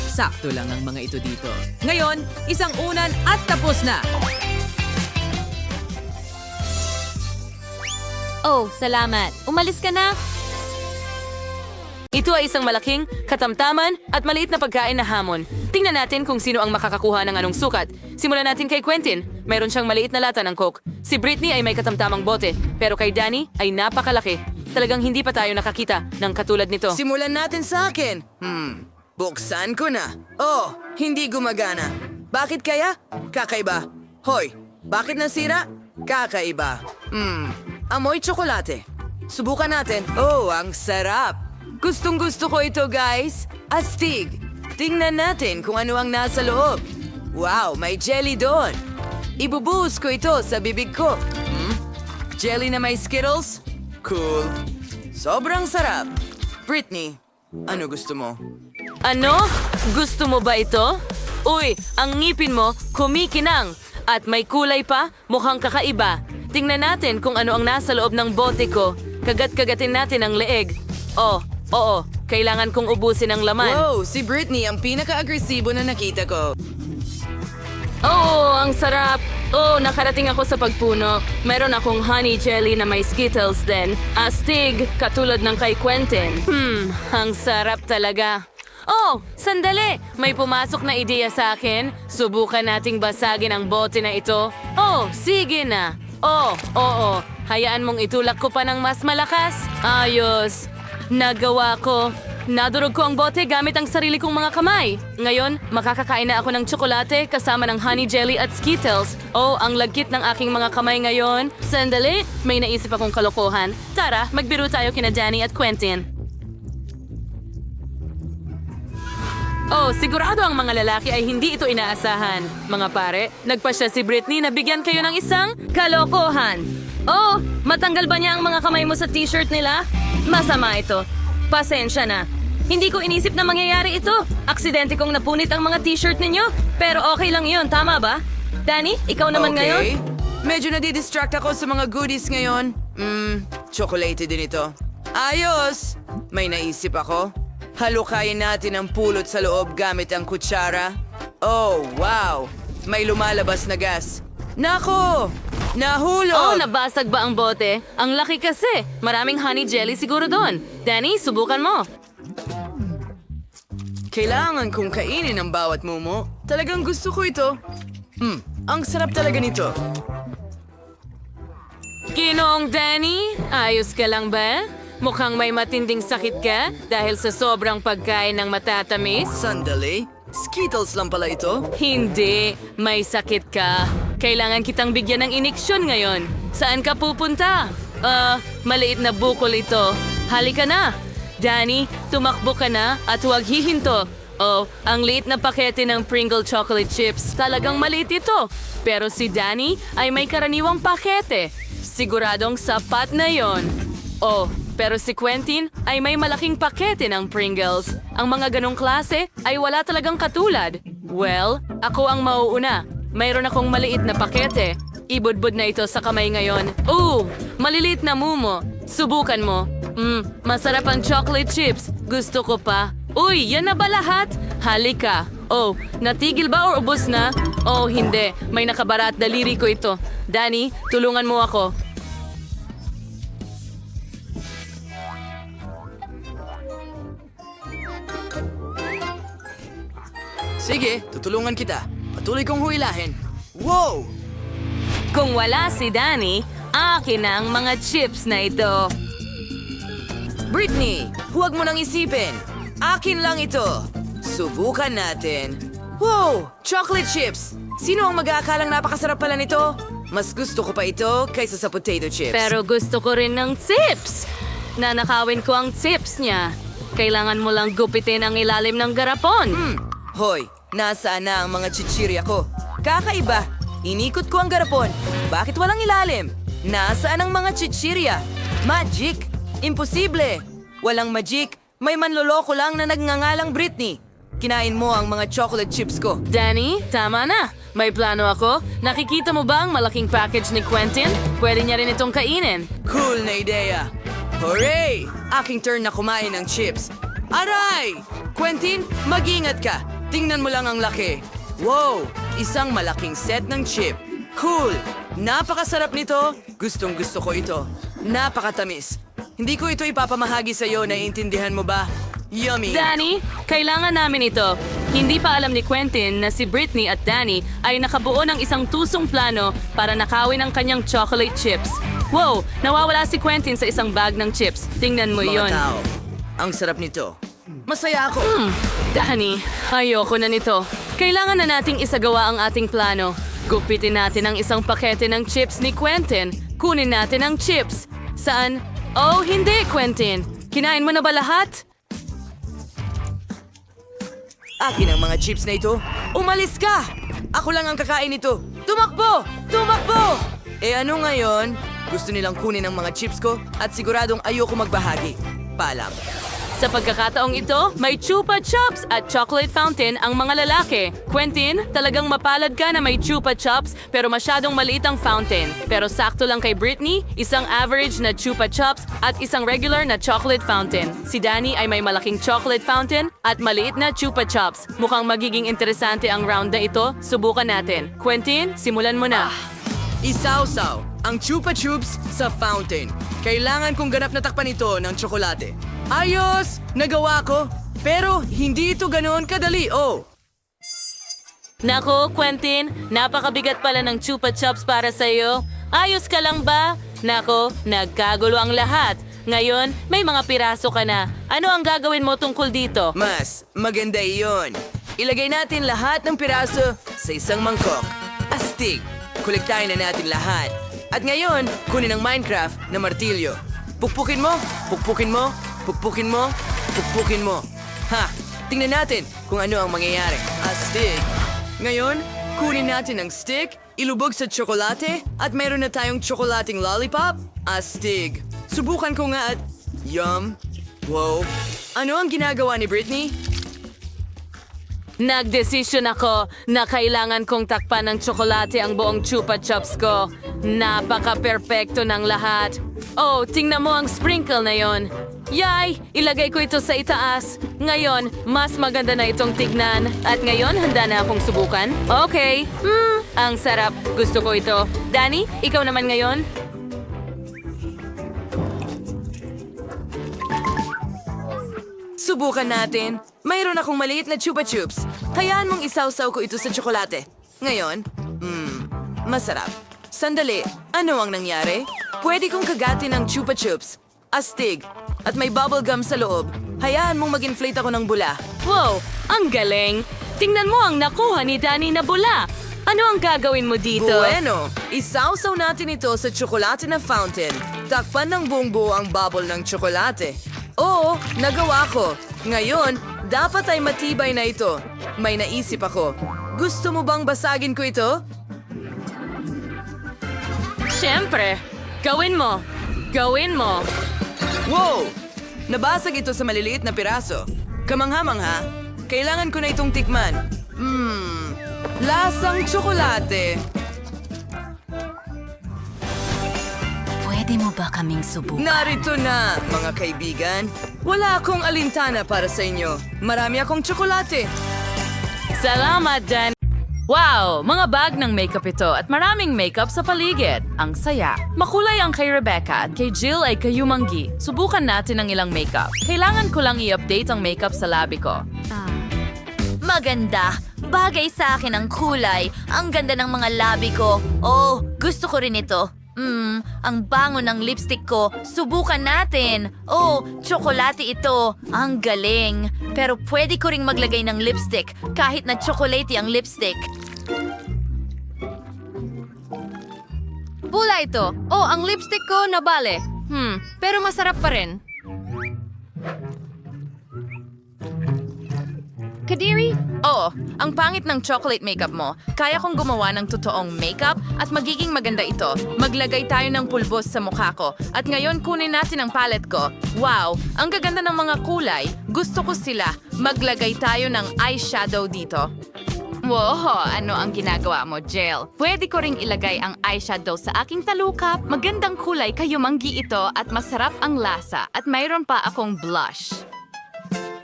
Sakto lang ang mga ito dito. Ngayon, isang unan at tapos na! Oh, salamat. Umalis ka na. Ito ay isang malaking, katamtaman at maliit na pagkain na hamon. Tingnan natin kung sino ang makakakuha ng anong sukat. Simulan natin kay Quentin. Mayroon siyang maliit na lata ng Coke. Si Britney ay may katamtamang bote, pero kay Danny ay napakalaki. Talagang hindi pa tayo nakakita ng katulad nito. Simulan natin sa akin. Buksan ko na. Oh, hindi gumagana. Bakit kaya? Kakaiba. Hoy, bakit nasira? Kakaiba. Amoy tsokolate. Subukan natin. Oh, ang sarap. Gustong gusto ko ito, guys. Astig. Tingnan natin kung ano ang nasa loob. Wow, may jelly doon. Ibubuhos ko ito sa bibig ko. Jelly na may Skittles? Cool. Sobrang sarap. Britney, ano gusto mo? Ano? Gusto mo ba ito? Uy, ang ngipin mo kumikinang. At may kulay pa, mukhang kakaiba. Tingnan natin kung ano ang nasa loob ng bote ko. Kagat-kagatin natin ang leeg. Oh, oo, kailangan kong ubusin ang laman. Wow, si Britney ang pinaka-agresibo na nakita ko. Oo, ang sarap. Oh, nakarating ako sa pagpuno. Meron akong honey jelly na may Skittles din. Astig, katulad ng kay Quentin. Ang sarap talaga. Oh, sandali! May pumasok na ideya sa akin. Subukan nating basagin ang bote na ito. Oh, sige na. Oh, oo. Hayaan mong itulak ko pa ng mas malakas. Ayos. Nagawa ko. Nadurog ko ang bote gamit ang sarili kong mga kamay. Ngayon, makakakain na ako ng tsokolate kasama ng honey jelly at Skittles. Oh, ang lagkit ng aking mga kamay ngayon. Sandali, may naisip akong kalokohan. Tara, magbiro tayo kina Danny at Quentin. Oh, sigurado ang mga lalaki ay hindi ito inaasahan. Mga pare, nagpasya si Britney na bigyan kayo ng isang kalokohan. Oh, matanggal ba niya ang mga kamay mo sa t-shirt nila? Masama ito. Pasensya na. Hindi ko inisip na mangyayari ito. Aksidente kong napunit ang mga t-shirt ninyo. Pero okay lang yun, tama ba? Danny, ikaw naman ngayon? Medyo nadidistract ako sa mga goodies ngayon. Chocolate din ito. Ayos! May naisip ako. Halukayin natin ang pulot sa loob gamit ang kutsara. Oh, wow! May lumalabas na gas. Nako! Nahulog! Oh, nabasag ba ang bote? Ang laki kasi. Maraming honey jelly siguro doon. Danny, subukan mo. Kailangan kong kainin ang bawat mumo. Talagang gusto ko ito. Ang sarap talaga nito. Ginoong Danny, ayos ka lang ba? Mukhang may matinding sakit ka dahil sa sobrang pagkain ng matatamis. Sandali. Skittles lang pala ito? Hindi, may sakit ka. Kailangan kitang bigyan ng iniksyon ngayon. Saan ka pupunta? Maliit na bukol ito. Halika na. Danny, tumakbo ka na at huwag hihinto. Oh, ang liit na pakete ng Pringle chocolate chips. Talagang maliit ito. Pero si Danny ay may karaniwang pakete. Siguradong sapat na yon. Oh, pero si Quentin ay may malaking pakete ng Pringles. Ang mga ganong klase ay wala talagang katulad. Well, ako ang mauuna. Mayroon akong maliit na pakete. Ibudbud na ito sa kamay ngayon. Maliliit na mumo. Subukan mo. Masarap ang chocolate chips. Gusto ko pa. Uy, yan na ba lahat? Halika. Oh, natigil ba o ubos na? Oh, hindi. May nakabara at daliri ko ito. Danny, tulungan mo ako. Sige, tutulungan kita. Patuloy kong huwilahin. Wow! Kung wala si Danny, akin na ang mga chips na ito. Britney, huwag mo nang isipin. Akin lang ito. Subukan natin. Wow! Chocolate chips! Sino ang mag-aakalang napakasarap pala nito? Mas gusto ko pa ito kaysa sa potato chips. Pero gusto ko rin ng chips. Nanakawin ko ang chips niya. Kailangan mo lang gupitin ang ilalim ng garapon. Hoy, nasaan na ang mga chichirya ko? Kakaiba! Inikot ko ang garapon. Bakit walang ilalim? Nasaan ang mga chichirya? Magic! Imposible! Walang magic. May manloloko lang na nagngangalang Britney. Kinain mo ang mga chocolate chips ko. Danny, tama na. May plano ako. Nakikita mo ba ang malaking package ni Quentin? Pwede niya rin itong kainin. Cool na ideya. Hooray! Aking turn na kumain ng chips. Aray! Quentin, mag-ingat ka. Tingnan mo lang ang laki. Wow! Isang malaking set ng chip. Cool! Napakasarap nito. Gustong gusto ko ito. Napakatamis. Hindi ko ito ipapamahagi sa'yo, naiintindihan mo ba? Yummy! Danny, kailangan namin ito. Hindi pa alam ni Quentin na si Britney at Danny ay nakabuo ng isang tusong plano para nakawin ang kanyang chocolate chips. Wow! Nawawala si Quentin sa isang bag ng chips. Tingnan mo Mga yon. tao, ang sarap nito. Masaya ako. Danny, ayoko na nito. Kailangan na nating isagawa ang ating plano. Gupitin natin ang isang pakete ng chips ni Quentin. Kunin natin ang chips. Saan? Oh, hindi, Quentin. Kinain mo na ba lahat? Akin ang mga chips na ito. Umalis ka! Ako lang ang kakain nito. Tumakbo! Tumakbo! Eh ano ngayon? Gusto nilang kunin ang mga chips ko at siguradong ayoko magbahagi. Paalam. Sa pagkakataong ito, may Chupa Chups at chocolate fountain ang mga lalaki. Quentin, talagang mapalad ka na may Chupa Chups pero masyadong maliit ang fountain. Pero sakto lang kay Britney, isang average na Chupa Chups at isang regular na chocolate fountain. Si Danny ay may malaking chocolate fountain at maliit na Chupa Chups. Mukhang magiging interesante ang round na ito. Subukan natin. Quentin, simulan mo na. Isawsaw ang Chupa Chups sa fountain. Kailangan kong ganap na takpan ito ng tsokolate. Ayos! Nagawa ko! Pero hindi ito ganoon kadali, oh! Nako, Quentin, napakabigat pala ng Chupa Chups para sa'yo. Ayos ka lang ba? Nako, nagkagulo ang lahat. Ngayon, may mga piraso ka na. Ano ang gagawin mo tungkol dito? Mas maganda iyon. Ilagay natin lahat ng piraso sa isang mangkok. Astig! Kolektahin na natin lahat. At ngayon, kunin ang Minecraft na martilyo. Pukpukin mo, pukpukin mo, pukpukin mo, pukpukin mo. Ha! Tingnan natin kung ano ang mangyayari. Astig! Ngayon, kunin natin ang stick, ilubog sa tsokolate, at meron na tayong tsokolating lollipop. Astig! Subukan ko nga at... Yum! Wow! Ano ang ginagawa ni Britney? Nagdesisyon ako na kailangan kong takpan ng tsokolate ang buong Chupa Chups ko. Napaka-perpekto ng lahat. Oh, tingnan mo ang sprinkle na yon. Yay! Ilagay ko ito sa itaas. Ngayon, mas maganda na itong tignan. At ngayon, handa na akong subukan. Okay. Ang sarap. Gusto ko ito. Danny, ikaw naman ngayon? Subukan natin. Mayroon akong maliit na Chupa Chups. Hayaan mong isawsaw ko ito sa tsokolate. Ngayon, masarap. Sandali, ano ang nangyari? Pwede kong kagatin ng Chupa Chups. Astig. At may bubblegum sa loob. Hayaan mong mag-inflate ako ng bula. Wow, ang galing. Tingnan mo ang nakuha ni Danny na bula. Ano ang gagawin mo dito? Bueno, isawsaw natin ito sa tsokolate na fountain. Takpan ng buong buo ang bubble ng tsokolate. Oo, nagawa ko. Ngayon, dapat ay matibay na ito. May naisip ako. Gusto mo bang basagin ko ito? Siyempre. Gawin mo. Gawin mo. Wow! Nabasag ito sa maliliit na piraso. Kamangha-mangha, kailangan ko na itong tikman. Lasang tsokolate. Pwede mo ba kaming subukan? Narito na, mga kaibigan. Wala akong alintana para sa inyo. Marami akong tsokolate. Salamat, Dan. Wow! Mga bag ng makeup ito at maraming makeup sa paligid. Ang saya. Makulay ang kay Rebecca at kay Jill ay kayumanggi. Subukan natin ang ilang makeup. Kailangan ko lang i-update ang makeup sa labi ko. Maganda. Bagay sa akin ang kulay. Ang ganda ng mga labi ko. Oh, gusto ko rin ito. Ang bango ng lipstick ko. Subukan natin. Oh, tsokolate ito. Ang galing. Pero pwede ko ring maglagay ng lipstick kahit na tsokolate ang lipstick. Pula ito. Oh, ang lipstick ko nabale. Pero masarap pa rin. Kadiri? Oo, ang pangit ng chocolate makeup mo. Kaya kong gumawa ng totoong makeup at magiging maganda ito. Maglagay tayo ng pulbos sa mukha ko. At ngayon kunin natin ang palette ko. Wow, ang gaganda ng mga kulay. Gusto ko sila. Maglagay tayo ng eyeshadow dito. Wow, ano ang ginagawa mo, Jill? Pwede ko ring ilagay ang eyeshadow sa aking talukap. Magandang kulay kayumanggi ito at masarap ang lasa. At mayroon pa akong blush.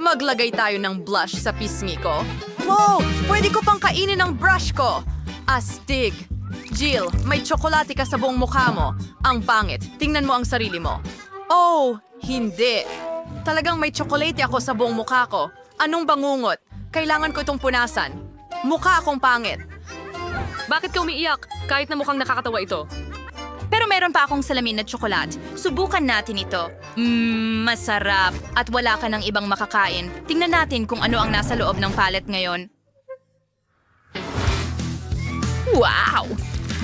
Maglagay tayo ng blush sa pisngi ko. Wow! Pwede ko pang kainin ang brush ko! Astig! Jill, may tsokolate ka sa buong mukha mo. Ang pangit. Tingnan mo ang sarili mo. Oh, hindi. Talagang may tsokolate ako sa buong mukha ko. Anong bangungot? Kailangan ko itong punasan. Mukha akong pangit. Bakit ka umiiyak? Kahit na mukhang nakakatawa ito. Pero meron pa akong salamin na tsokolate. Subukan natin ito. Masarap. At wala ka ng ibang makakain. Tingnan natin kung ano ang nasa loob ng palette ngayon. Wow!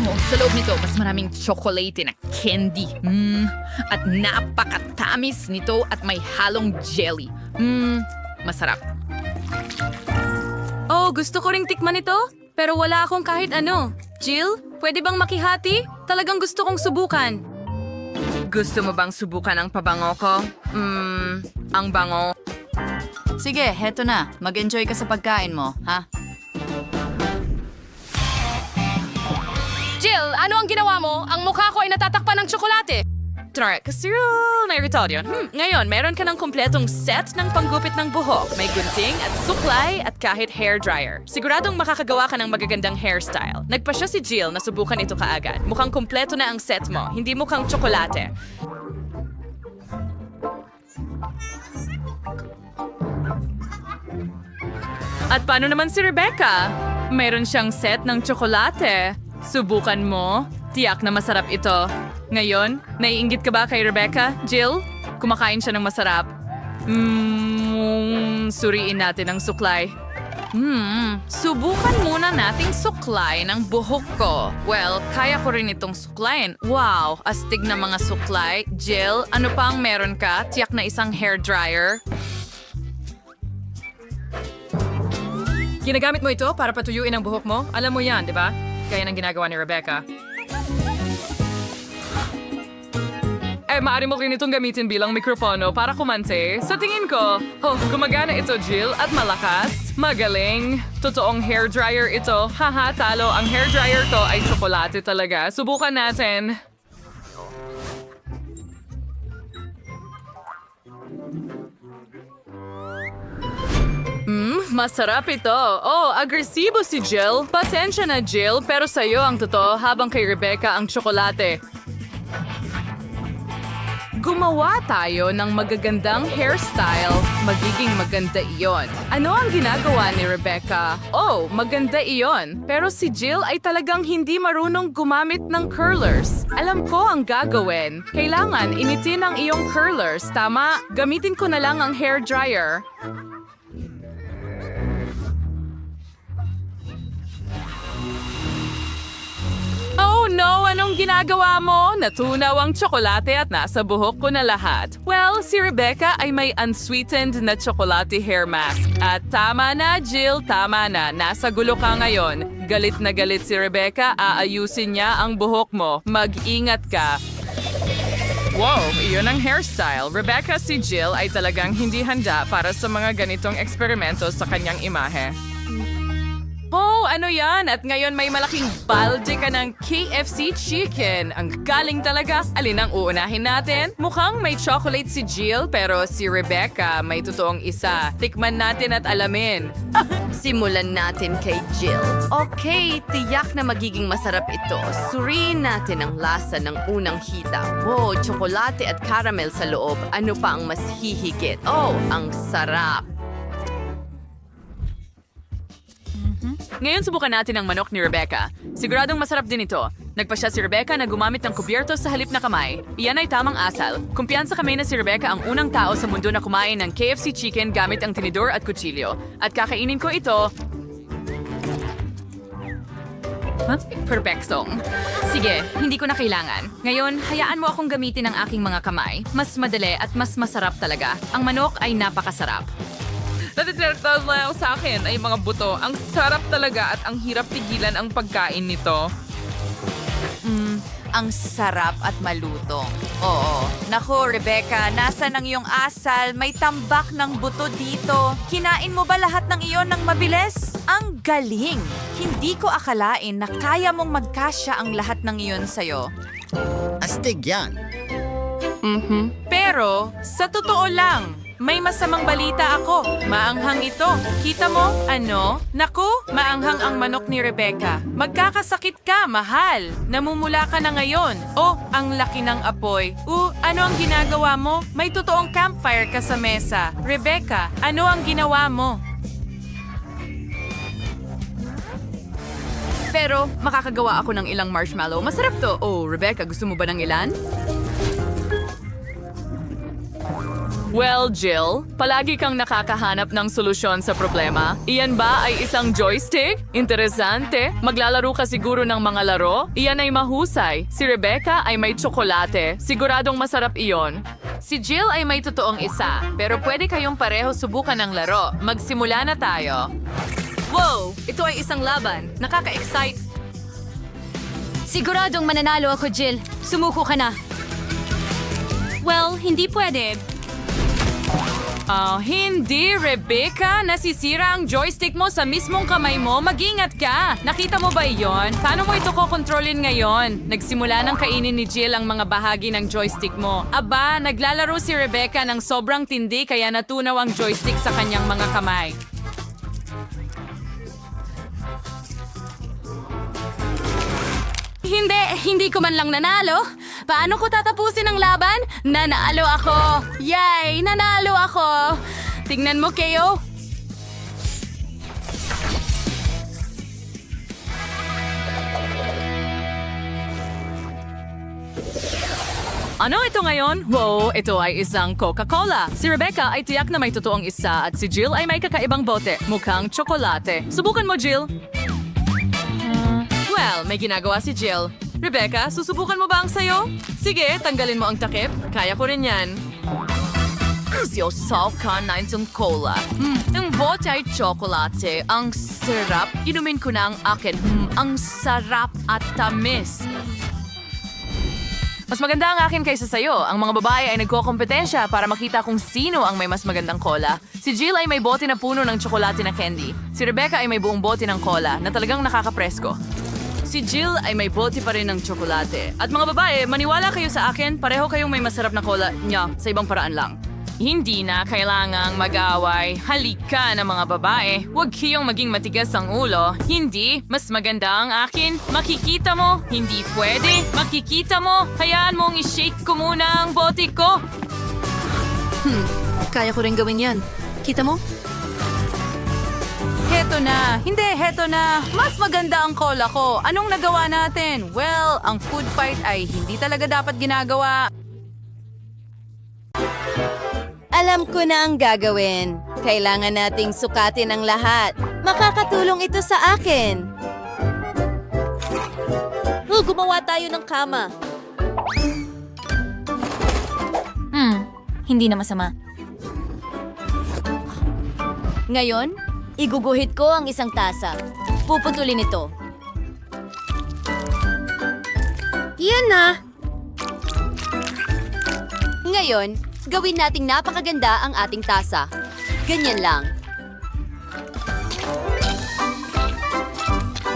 Oh, sa loob nito, mas maraming tsokolate na candy. At napakatamis nito at may halong jelly. Masarap. Oh, gusto ko ring tikman ito. Pero wala akong kahit ano. Jill, pwede bang makihati? Talagang gusto kong subukan. Gusto mo bang subukan ang pabango ko? Ang bango. Sige, heto na. Mag-enjoy ka sa pagkain mo, ha? Jill, ano ang ginawa mo? Ang mukha ko ay natatakpan ng tsokolate. Tarek, Cyril, nairito yun. Ngayon, meron ka ng kumpletong set ng panggupit ng buhok. May gunting at suklay at kahit hair dryer. Siguradong makakagawa ka ng magagandang hairstyle. Nagpa siya si Jill na subukan ito kaagad. Mukhang kumpleto na ang set mo, hindi mukhang tsokolate. At paano naman si Rebecca? Meron siyang set ng tsokolate. Subukan mo. Tiyak na masarap ito. Ngayon, naiinggit ka ba kay Rebecca? Jill? Kumakain siya ng masarap. Suriin natin ang suklay. Subukan muna nating suklay ng buhok ko. Well, kaya ko rin itong suklayin. Wow, astig na mga suklay. Jill, ano pa ang meron ka? Tiyak na isang hair dryer. Ginagamit mo ito para patuyuin ang buhok mo? Alam mo yan, di ba? Kaya nang ginagawa ni Rebecca. Maaari mo rin itong gamitin bilang mikropono para kumante. Sa tingin ko, gumagana ito, Jill, at malakas. Magaling. Totoong hair dryer ito. Haha, talo. Ang hair dryer ko ay tsokolate talaga. Subukan natin. Masarap ito. Oh, agresibo si Jill. Pasensya na, Jill, pero sa'yo ang totoo habang kay Rebecca ang tsokolate. Gumawa tayo ng magagandang hairstyle. Magiging maganda iyon. Ano ang ginagawa ni Rebecca? Oh, maganda iyon. Pero si Jill ay talagang hindi marunong gumamit ng curlers. Alam ko ang gagawin. Kailangan initin ang iyong curlers, tama? Gamitin ko na lang ang hair dryer. Oh no! Anong ginagawa mo? Natunaw ang tsokolate at nasa buhok ko na lahat. Well, si Rebecca ay may unsweetened na tsokolate hair mask. At tama na, Jill, tama na. Nasa gulo ka ngayon. Galit na galit si Rebecca, aayusin niya ang buhok mo. Mag-ingat ka. Wow, iyon ang hairstyle. Rebecca, si Jill ay talagang hindi handa para sa mga ganitong eksperimento sa kanyang imahe. Oh, ano yan? At ngayon may malaking balde ka ng KFC chicken. Ang galing talaga. Alin ang uunahin natin? Mukhang may chocolate si Jill, pero si Rebecca may totoong isa. Tikman natin at alamin. Simulan natin kay Jill. Okay, tiyak na magiging masarap ito. Suriin natin ang lasa ng unang hita. Wow, tsokolate at caramel sa loob. Ano pa ang mas hihigit? Oh, ang sarap. Ngayon subukan natin ang manok ni Rebecca. Siguradong masarap din ito. Nagpasya si Rebecca na gumamit ng kubyerto sa halip na kamay. Iyan ay tamang asal. Kumpiyansa kami na si Rebecca ang unang tao sa mundo na kumain ng KFC chicken gamit ang tinidor at kutsilyo. At kakainin ko ito... Perfecto. Sige, hindi ko na kailangan. Ngayon, hayaan mo akong gamitin ang aking mga kamay. Mas madali at mas masarap talaga. Ang manok ay napakasarap. Natitiratas lang sa akin ay mga buto. Ang sarap talaga at ang hirap pigilan ang pagkain nito. Ang sarap at malutong. Oo. Naku, Rebecca, nasa ng iyong asal? May tambak ng buto dito. Kinain mo ba lahat ng iyon ng mabilis? Ang galing! Hindi ko akalain na kaya mong magkasya ang lahat ng iyon sa'yo. Astig yan. Pero, sa totoo lang, may masamang balita ako. Maanghang ito. Kita mo? Ano? Naku, maanghang ang manok ni Rebecca. Magkakasakit ka, mahal. Namumula ka na ngayon. Oh, ang laki ng apoy. Ano ang ginagawa mo? May totoong campfire ka sa mesa. Rebecca, ano ang ginawa mo? Pero, makakagawa ako ng ilang marshmallow. Masarap to. Oh, Rebecca, gusto mo ba ng ilan? Well, Jill, palagi kang nakakahanap ng solusyon sa problema. Iyan ba ay isang joystick? Interesante. Maglalaro ka siguro ng mga laro? Iyan ay mahusay. Si Rebecca ay may tsokolate. Siguradong masarap iyon. Si Jill ay may totoong isa. Pero pwede kayong pareho subukan ng laro. Magsimula na tayo. Wow! Ito ay isang laban. Nakaka-excite. Siguradong mananalo ako, Jill. Sumuko ka na. Well, hindi pwede. Hindi, Rebecca. Nasisira ang joystick mo sa mismong kamay mo. Mag-ingat ka. Nakita mo ba iyon? Paano mo ito kokontrolin ngayon? Nagsimula ng kainin ni Jill ang mga bahagi ng joystick mo. Aba, naglalaro si Rebecca ng sobrang tindi kaya natunaw ang joystick sa kanyang mga kamay. Hindi ko man lang nanalo. Paano ko tatapusin ang laban? Nanalo ako! Yay! Nanalo ako! Tingnan mo, Keo. Ano ito ngayon? Wow, ito ay isang Coca-Cola. Si Rebecca ay tiyak na may totoong isa at si Jill ay may kakaibang bote. Mukhang tsokolate. Subukan mo, Jill. Well, may ginagawa si Jill. Rebecca, susubukan mo ba ang sayo? Sige, tanggalin mo ang takip. Kaya ko rin yan. Siyosaw ka na itong cola. Ang bote ay tsokolate. Ang sarap. Inumin ko na ang akin. Ang sarap at tamis. Mas maganda ang akin kaysa sayo. Ang mga babae ay nagkokompetensya para makita kung sino ang may mas magandang cola. Si Jill ay may bote na puno ng tsokolate na candy. Si Rebecca ay may buong bote ng cola na talagang nakakapresko. Si Jill ay may bote pa rin ng tsokolate. At mga babae, maniwala kayo sa akin, pareho kayong may masarap na cola niya sa ibang paraan lang. Hindi na kailangang mag-away. Halika na mga babae. Huwag kayong maging matigas ang ulo. Hindi. Mas maganda ang akin. Makikita mo. Hindi pwede. Makikita mo. Hayaan mong i-shake ko muna ang bote ko. Kaya ko rin gawin yan. Kita mo? Heto na. Hindi, heto na. Mas maganda ang cola ko. Anong nagawa natin? Well, ang food fight ay hindi talaga dapat ginagawa. Alam ko na ang gagawin. Kailangan nating sukatin ang lahat. Makakatulong ito sa akin. Gumawa tayo ng kama. Hindi na masama. Ngayon, iguguhit ko ang isang tasa. Puputulin ito. Yan na. Ngayon, gawin nating napakaganda ang ating tasa. Ganyan lang.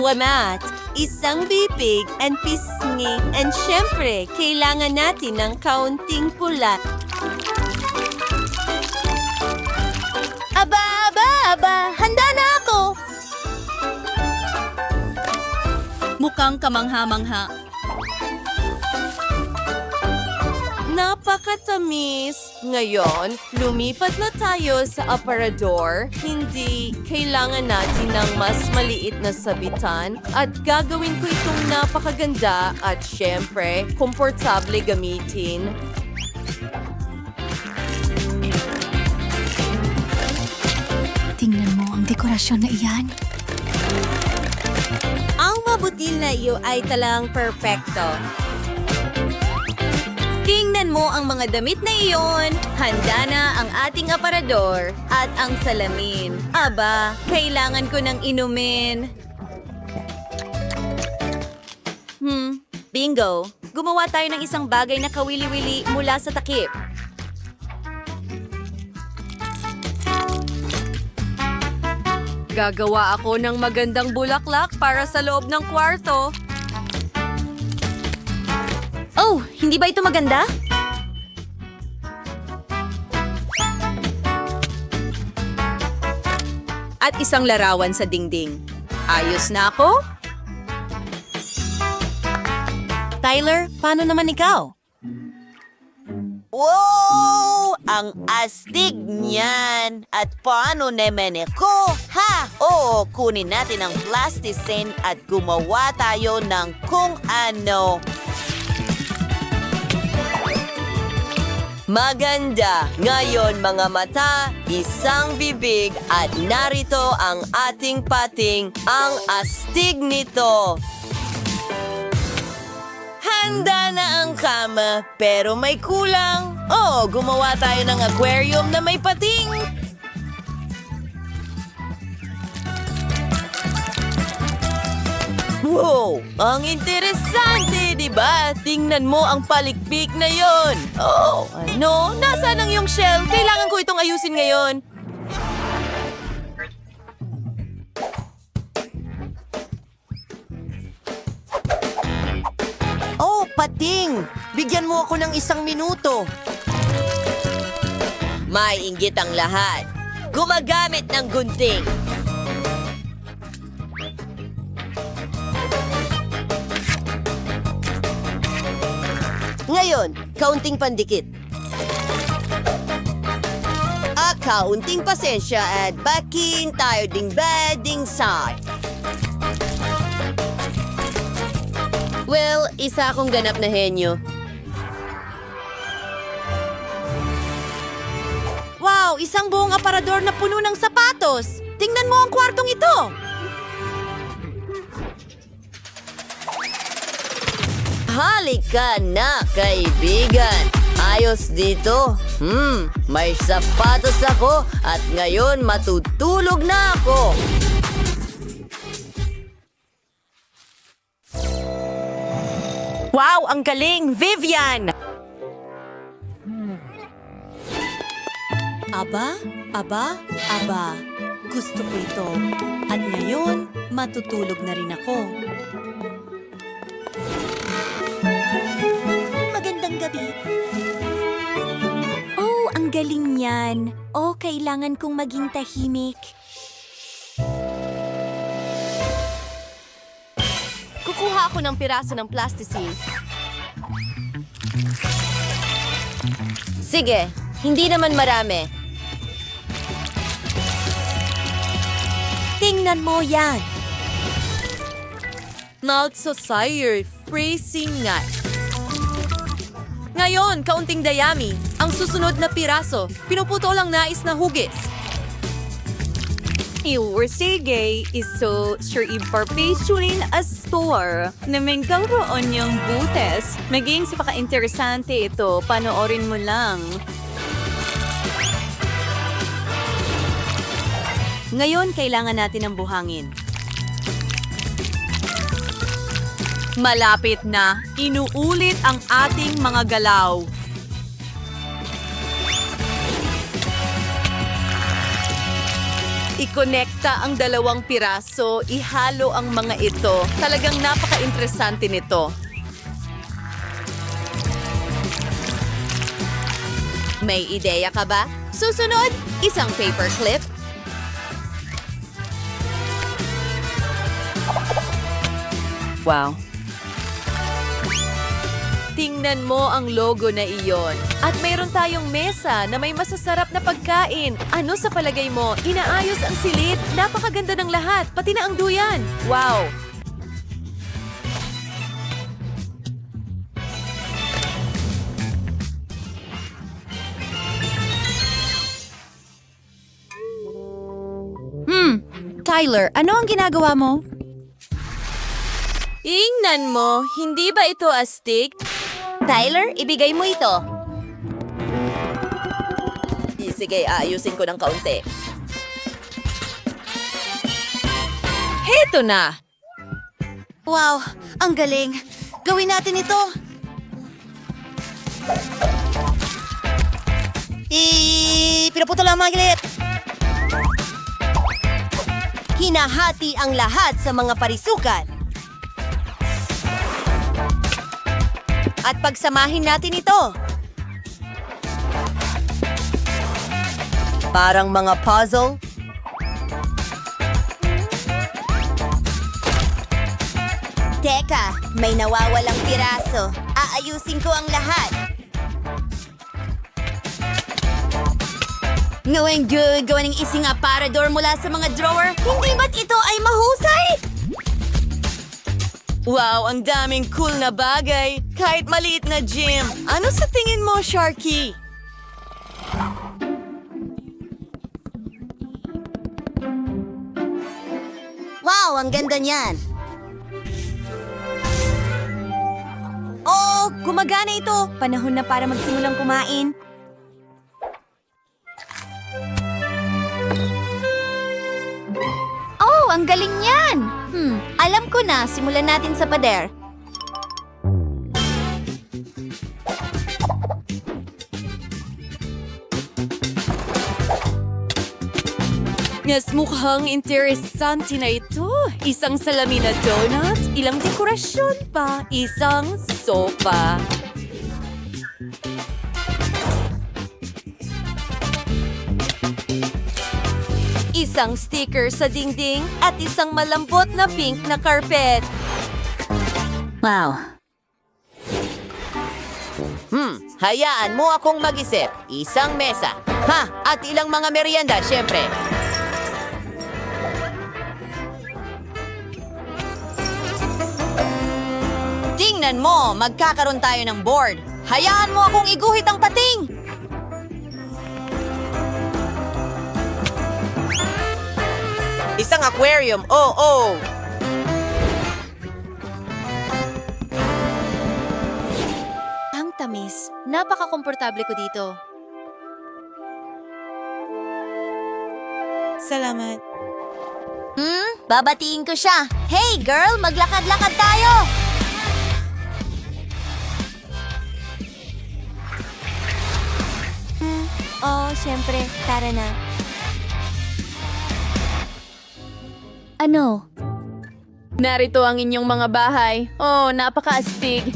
Wamat, isang bibig and pisngi. And syempre, kailangan natin ng kaunting pula. Aba! Handa na ako! Mukhang kamangha-mangha. Napakatamis. Ngayon, lumipat na tayo sa aparador. Hindi kailangan natin ng mas maliit na sabitan at gagawin ko itong napakaganda at syempre, komportable gamitin. Tingnan mo ang dekorasyon na iyan. Ang mabutil na iyo ay talang perpekto. Tingnan mo ang mga damit na iyon. Handa na ang ating aparador at ang salamin. Aba, kailangan ko ng inumin. Bingo! Gumawa tayo ng isang bagay na kawili-wili mula sa takip. Gagawa ako ng magandang bulaklak para sa loob ng kwarto. Oh, hindi ba ito maganda? At isang larawan sa dingding. Ayos na ako? Tyler, paano naman ikaw? Wow! Ang astig niyan! At paano naman ako? Ha! Oo, kunin natin ang plasticine at gumawa tayo ng kung ano. Maganda! Ngayon mga mata, isang bibig at narito ang ating pating, ang astig nito. Handa na ang kama, pero may kulang. Oh, gumawa tayo ng aquarium na may pating. Wow! Ang interesante, di ba? Tingnan mo ang palikpik na yon. Oh, ano? Nasaan ang iyong shell? Kailangan ko itong ayusin ngayon. Oh, pating! Bigyan mo ako ng 1 minuto. May inggit ang lahat. Gumagamit ng gunting. Ngayon, kaunting pandikit. Kaunting pasensya at bakin tayo ding bading side. Well, isa akong ganap na henyo. Wow, isang buong aparador na puno ng sapatos. Tingnan mo ang kwartong ito. Halika na, kaibigan. Ayos dito. May sapatos ako at ngayon matutulog na ako. Wow, ang galing! Vivian! Aba. Gusto ko ito. At ngayon, matutulog na rin ako. Magandang gabi. Oh, ang galing niyan. Oh, kailangan kong maging tahimik. Kukuha ako ng piraso ng plasticine. Sige, hindi naman marami. Tingnan mo yan. Not so sire, freezing nga. Ngayon, kaunting dayami. Ang susunod na piraso, pinuputo lang nais na hugis. Sige, iso sure iparpisunin a store na may gawroon yung butes. Maging sa paka-interesante ito, panoorin mo lang. Ngayon, kailangan natin ng buhangin. Malapit na, inuulit ang ating mga galaw. Ikonekta ang dalawang piraso, ihalo ang mga ito. Talagang napaka-interesante nito. May ideya ka ba? Susunod, isang paperclip. Wow. Tingnan mo ang logo na iyon. At mayroon tayong mesa na may masasarap na pagkain. Ano sa palagay mo? Inaayos ang silid. Napakaganda ng lahat, pati na ang duyan. Wow! Tyler, ano ang ginagawa mo? Ingnan mo, hindi ba ito astig? Tyler, ibigay mo ito. Sige, aayusin ko ng kaunti. Heto na! Wow, ang galing. Gawin natin ito. Pinaputo lang mga gilit. Hinahati ang lahat sa mga parisukat. At pagsamahin natin ito. Parang mga puzzle. Teka, may nawawalang piraso. Aayusin ko ang lahat. Ngawing good, gawa ng isang aparador mula sa mga drawer. Hindi ba't ito ay mahusay? Wow, ang daming cool na bagay. Kahit maliit na gym. Ano sa tingin mo, Sharky? Wow, ang ganda niyan. Oh, gumagana ito. Panahon na para magsimulang kumain. Oh, ang galing niyan. Alam ko na. Simulan natin sa pader. Mas mukhang interesante na ito. Isang salamin na donut, ilang dekorasyon pa, isang sofa. Isang sticker sa dingding at isang malambot na pink na carpet. Wow. Hayaan mo akong mag-isip. Isang mesa. At ilang mga merienda, syempre. Tingnan mo, magkakaroon tayo ng board. Hayaan mo akong iguhit ang pating. Isang aquarium. Oh. Ang tamis. Napaka-komportable ko dito. Salamat. Babatiin ko siya. Hey girl, maglakad-lakad tayo! Oh, syempre. Tara na. Ano? Narito ang inyong mga bahay. Oh, napaka-astig.